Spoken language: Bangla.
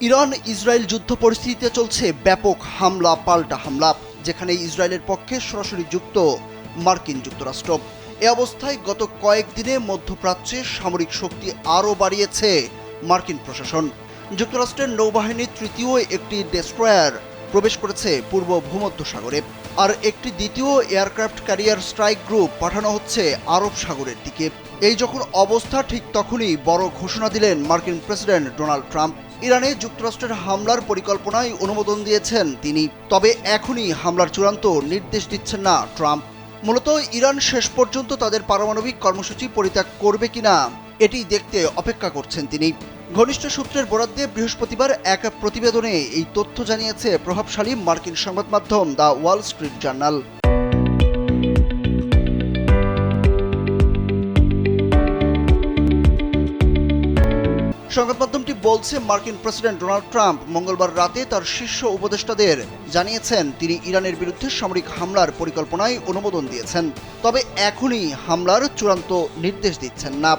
ইরান ইসরায়েল যুদ্ধ পরিস্থিতিতে চলছে ব্যাপক হামলা পাল্টা হামলা, যেখানে ইসরায়েলের পক্ষে সরাসরি যুক্ত মার্কিন যুক্তরাষ্ট্র। এ অবস্থায় গত কয়েকদিনে মধ্যপ্রাচ্যে সামরিক শক্তি আরও বাড়িয়েছে মার্কিন প্রশাসন। যুক্তরাষ্ট্রের নৌবাহিনীর তৃতীয় একটি ডেস্ট্রয়ার প্রবেশ করেছে পূর্ব ভূমধ্যসাগরে, আর একটি দ্বিতীয় এয়ারক্রাফট ক্যারিয়ার স্ট্রাইক গ্রুপ পাঠানো হচ্ছে আরব সাগরের দিকে। এই যখন অবস্থা, ঠিক তখনই বড় ঘোষণা দিলেন মার্কিন প্রেসিডেন্ট ডোনাল্ড ট্রাম্প। ইরানে যুক্তরাষ্ট্রের হামলার পরিকল্পনায় অনুমোদন দিয়েছেন তিনি, তবে এখনই হামলার চূড়ান্ত নির্দেশ দিচ্ছেন না ট্রাম্প। মূলত ইরান শেষ পর্যন্ত তাদের পারমাণবিক কর্মসূচি পরিত্যাগ করবে কিনা এটি দেখতে অপেক্ষা করছেন তিনি। ঘনিষ্ঠ সূত্রের বরাত দিয়ে বৃহস্পতিবার এক প্রতিবেদনে এই তথ্য জানিয়েছে প্রভাবশালী মার্কিন সংবাদ মাধ্যম দ্য ওয়াল স্ট্রিট জার্নাল। সংবাদ মাধ্যমটি বলছে, মার্কিন প্রেসিডেন্ট ডোনাল্ড ট্রাম্প মঙ্গলবার রাতে তার শীর্ষ উপদেষ্টাদের জানিয়েছেন তিনি ইরানের বিরুদ্ধে সামরিক হামলার পরিকল্পনায় অনুমোদন দিয়েছেন, তবে এখনই হামলার চূড়ান্ত নির্দেশ দিচ্ছেন না।